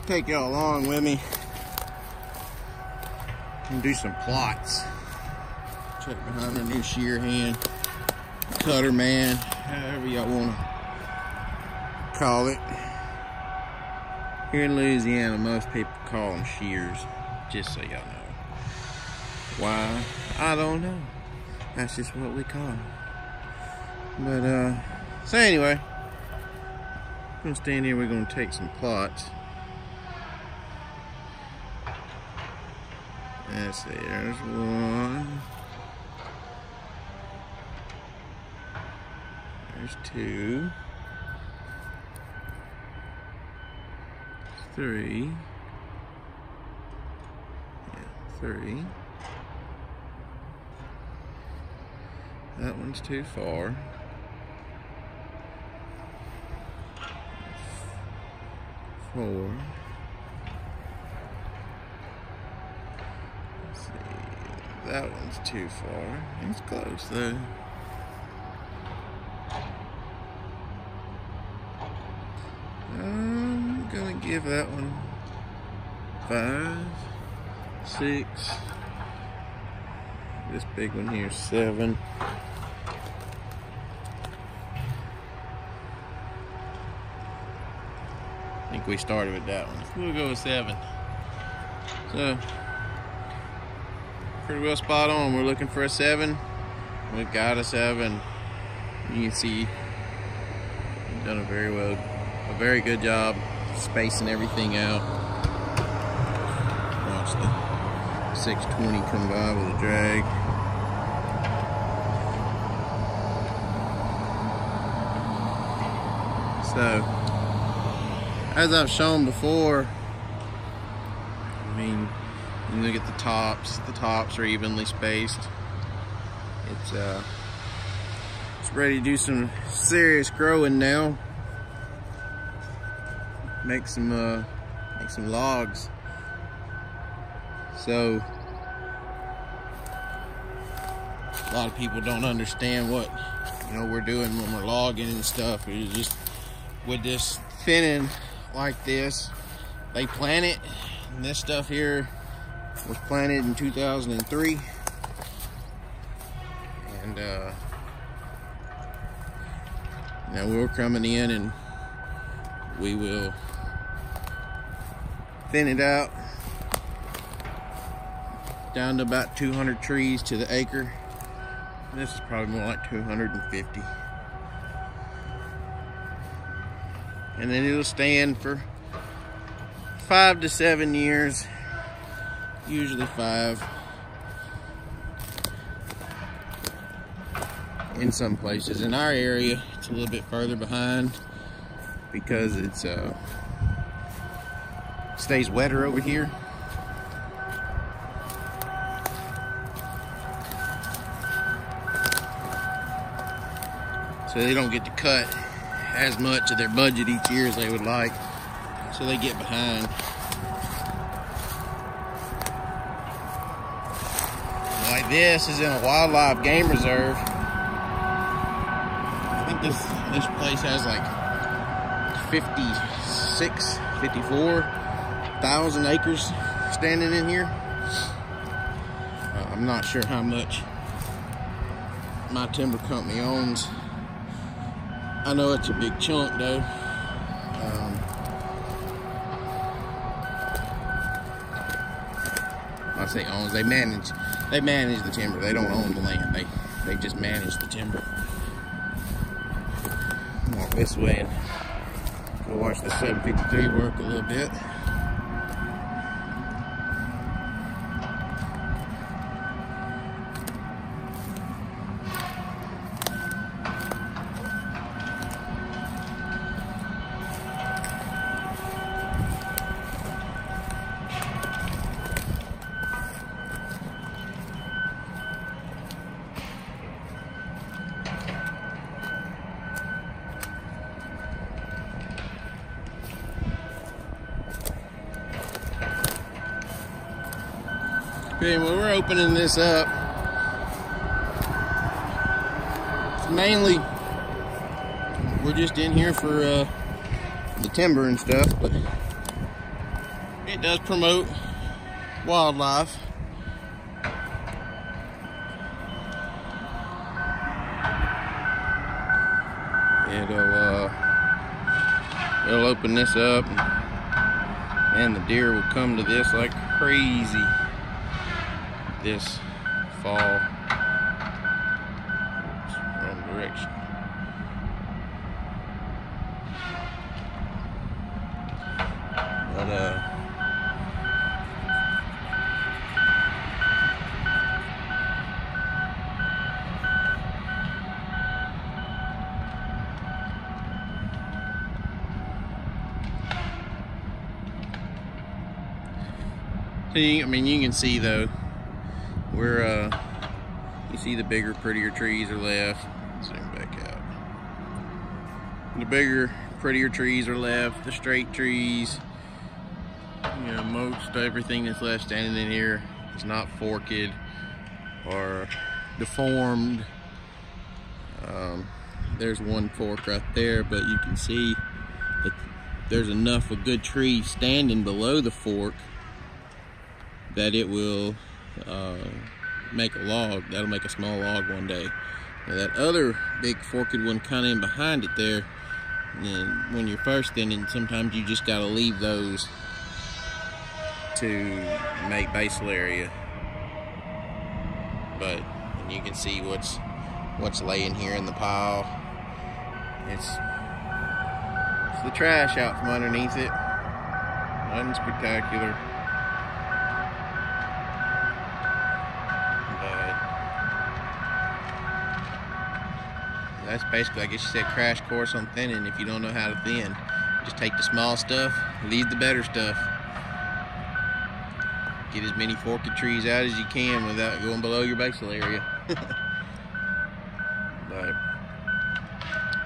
take y'all along with me and do some plots. Check behind our new shear hand, cutter man, however y'all want to call it. Here in Louisiana, most people call them shears, just so y'all know. Why? I don't know. That's just what we call them. But, so anyway, I'm gonna stand here, we're gonna take some plots. Let's see, there's one. There's two. 3. Yeah, 3. That one's too far. 4. Let's see. That one's too far. It's close though. I'm gonna give that one 5, 6. This big one here 7. I think we started with that one. We'll go with 7. So pretty well spot on. We're looking for a 7. We got a 7. You can see we've done a very good job spacing everything out. Watch the 620 come by with a drag. So, as I've shown before, I mean, you look at the tops are evenly spaced. It's ready to do some serious growing now. Make some logs. So a lot of people don't understand what we're doing when we're logging and stuff. It's just with this thinning like this, they plant it, and this stuff here was planted in 2003, and now we're coming in and we will thin it out down to about 200 trees to the acre. This is probably more like 250. And then it'll stand for 5 to 7 years, usually 5. In some places. In our area, it's a little bit further behind because it's stays wetter over here. So they don't get to cut as much of their budget each year as they would like. So they get behind. Like this is in a wildlife game reserve. I think this place has like 54,000 acres standing in here. I'm not sure how much my timber company owns. I know it's a big chunk though. I say owns, they manage the timber. They don't own the land. They just manage the timber. Walk this way and go watch the 753 work a little bit. Okay, well, we're opening this up. It's mainly, we're just in here for the timber and stuff, but it does promote wildlife. It'll open this up, and the deer will come to this like crazy this fall. Oops, wrong direction. But I mean, you can see though, where you see the bigger, prettier trees are left. Zoom back out. The bigger, prettier trees are left. The straight trees, you know, most everything that's left standing in here is not forked or deformed. There's one fork right there, but you can see that there's enough of good tree standing below the fork that it will make a log. That'll make a small log one day. Now that other big forked one kind of in behind it there, and when you're first thinning, sometimes you just gotta leave those to make basal area. But you can see what's laying here in the pile. It's the trash out from underneath it. Nothing spectacular. That's basically, I guess you said, crash course on thinning. If you don't know how to thin, just take the small stuff, leave the better stuff. Get as many forked trees out as you can without going below your basal area. But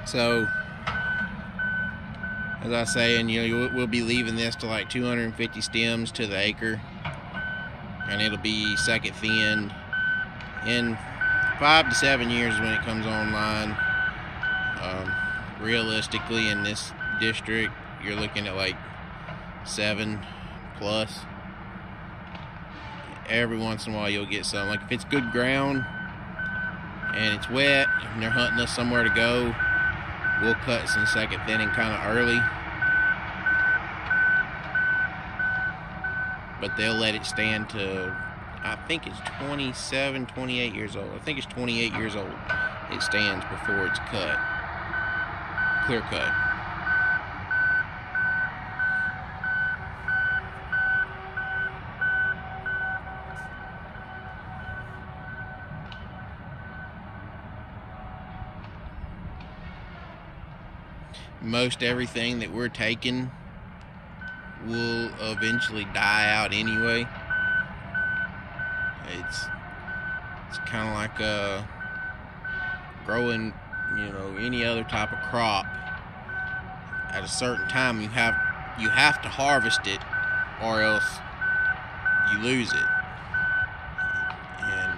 so, as I was saying, you know, we'll be leaving this to like 250 stems to the acre, and it'll be second thinned in 5 to 7 years when it comes online. Realistically, in this district, you're looking at like 7+. Every once in a while you'll get some. Like if it's good ground and it's wet and they're hunting us somewhere to go, we'll cut some second thinning kind of early. But they'll let it stand to, I think it's 27, 28 years old. I think it's 28 years old it stands before it's cut. Clear cut. Most everything that we're taking will eventually die out anyway. It's kind of like growing, you know, any other type of crop. At a certain time, you have to harvest it, or else you lose it. And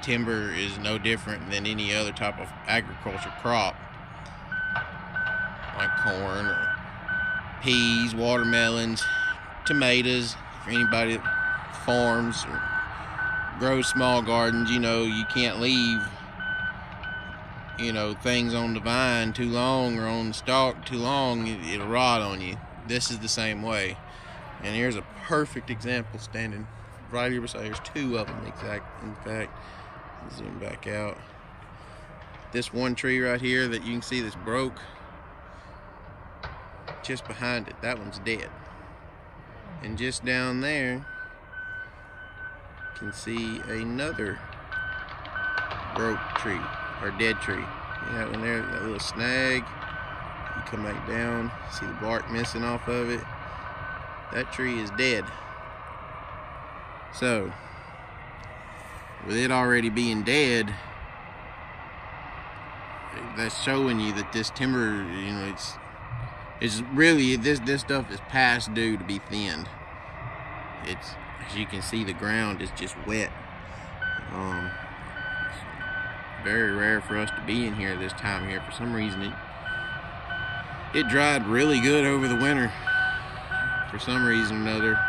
timber is no different than any other type of agriculture crop, like corn or peas, watermelons, tomatoes. For anybody that farms or grows small gardens, you know, you can't leave, you know, things on the vine too long or on the stalk too long. It'll rot on you. This is the same way. And here's a perfect example standing right here beside. There's two of them in fact. Zoom back out. This one tree right here that you can see that's broke, just behind it, that one's dead. And just down there you can see another broke tree, or dead tree. You have in there that little snag. You come back down, see the bark missing off of it. That tree is dead. So with it already being dead, that's showing you that this timber, you know, it's really, this stuff is past due to be thinned. It's, as you can see, the ground is just wet. It's very rare for us to be in here this time here. For some reason, it dried really good over the winter. For some reason or another,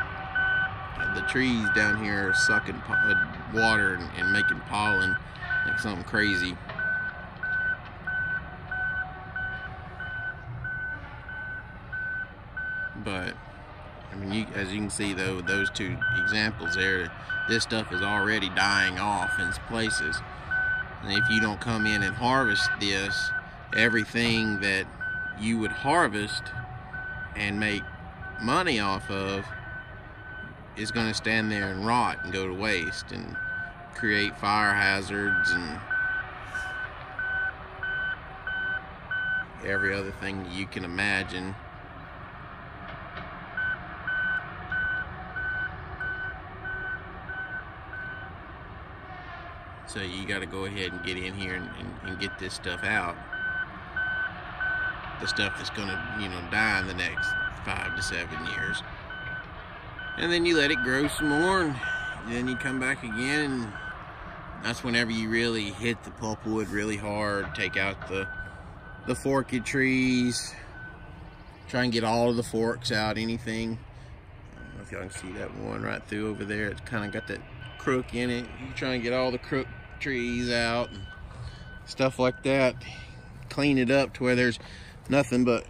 the trees down here are sucking water and making pollen like something crazy. But I mean, as you can see though, those two examples there, this stuff is already dying off in places. And if you don't come in and harvest this, everything that you would harvest and make money off of is going to stand there and rot and go to waste and create fire hazards and every other thing you can imagine. So you got to go ahead and get in here and get this stuff out. The stuff that's going to, you know, die in the next 5 to 7 years. And then you let it grow some more, and then you come back again, and that's whenever you really hit the pulpwood really hard, take out the forked trees, try and get all of the forks out, anything. I don't know if y'all can see that one right through over there. It's kind of got that crook in it. You try and get all the crook trees out and stuff like that. Clean it up to where there's nothing but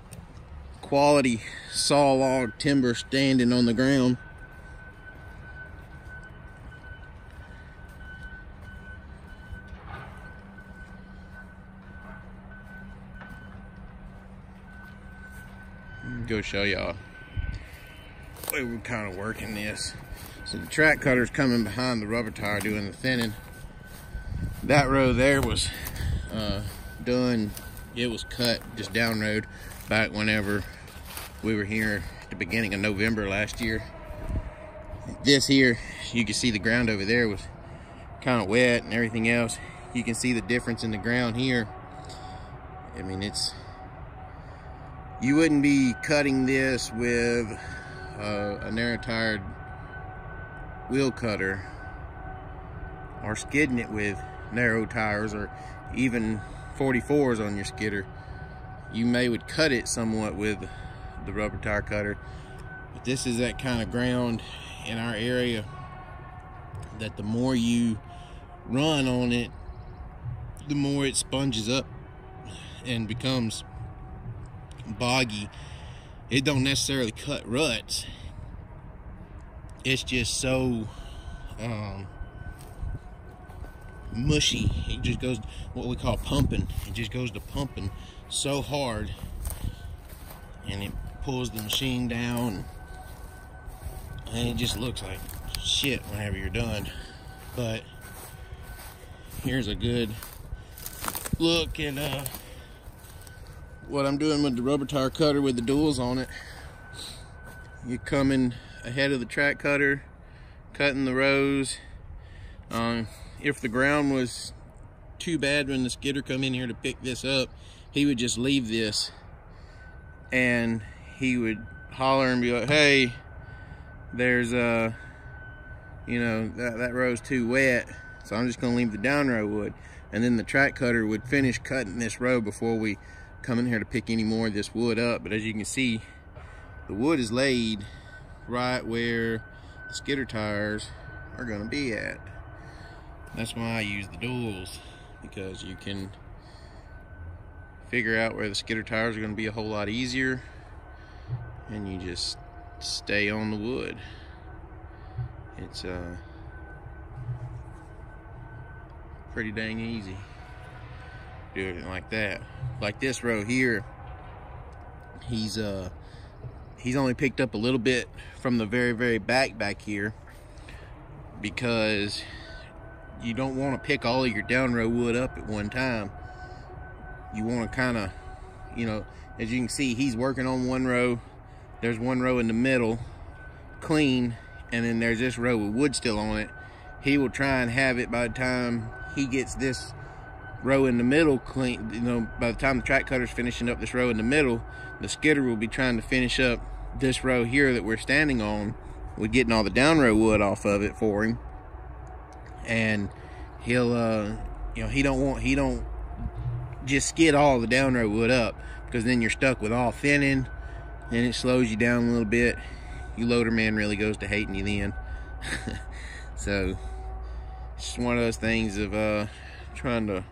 quality saw log timber standing on the ground. Go show y'all the way we're kind of working this. So the track cutter's coming behind the rubber tire doing the thinning. That row there was done. It was cut just down road back whenever we were here at the beginning of November last year. This here, you can see the ground over there was kind of wet and everything else. You can see the difference in the ground here. I mean, you wouldn't be cutting this with a narrow tired wheel cutter or skidding it with narrow tires or even 44s on your skidder. You would cut it somewhat with the rubber tire cutter, but this is that kind of ground in our area that the more you run on it, the more it sponges up and becomes boggy. It don't necessarily cut ruts. It's just so mushy. It just goes what we call pumping. It just goes to pumping so hard, and it pulls the machine down, and it just looks like shit whenever you're done. But here's a good look at what I'm doing with the rubber tire cutter with the duals on it. You're coming ahead of the track cutter, cutting the rows. If the ground was too bad when the skidder come in here to pick this up, he would just leave this and he would holler and be like, hey, there's you know, that row's too wet, so I'm just gonna leave the down row wood. And then the track cutter would finish cutting this row before we come in here to pick any more of this wood up. But as you can see, the wood is laid right where the skidder tires are gonna be at. That's why I use the duals, because you can figure out where the skidder tires are gonna be a whole lot easier, and you just stay on the wood. It's pretty dang easy doing it like that. Like this row here, he's only picked up a little bit from the very back here, because you don't want to pick all of your down row wood up at one time. You want to kind of, you know, as you can see, he's working on one row. There's one row in the middle clean, and then there's this row with wood still on it. He will try and have it by the time he gets this row in the middle clean. You know, by the time the track cutter's finishing up this row in the middle, the skidder will be trying to finish up this row here that we're standing on with getting all the down row wood off of it for him. And he'll you know, he don't just skid all the down row wood up, because then you're stuck with all thinning and it slows you down a little bit. Your loader man really goes to hating you then. So it's just one of those things of trying to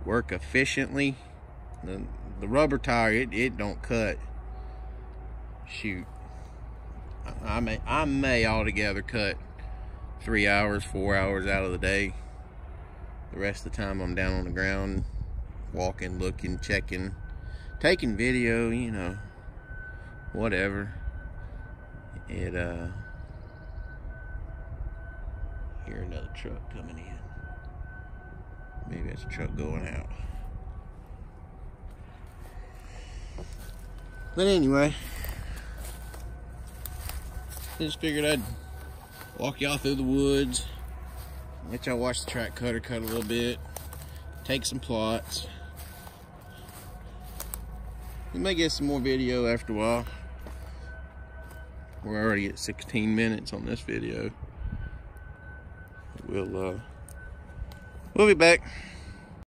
work efficiently. The rubber tire, it don't cut. Shoot, I may altogether cut 3 hours, 4 hours out of the day. The rest of the time I'm down on the ground, walking, looking, checking, taking video, you know, whatever. It hear another truck coming in. Maybe that's a truck going out. But anyway, just figured I'd walk y'all through the woods, let y'all watch the track cutter cut a little bit, take some plots. We may get some more video after a while. We're already at 16 minutes on this video. We'll be back.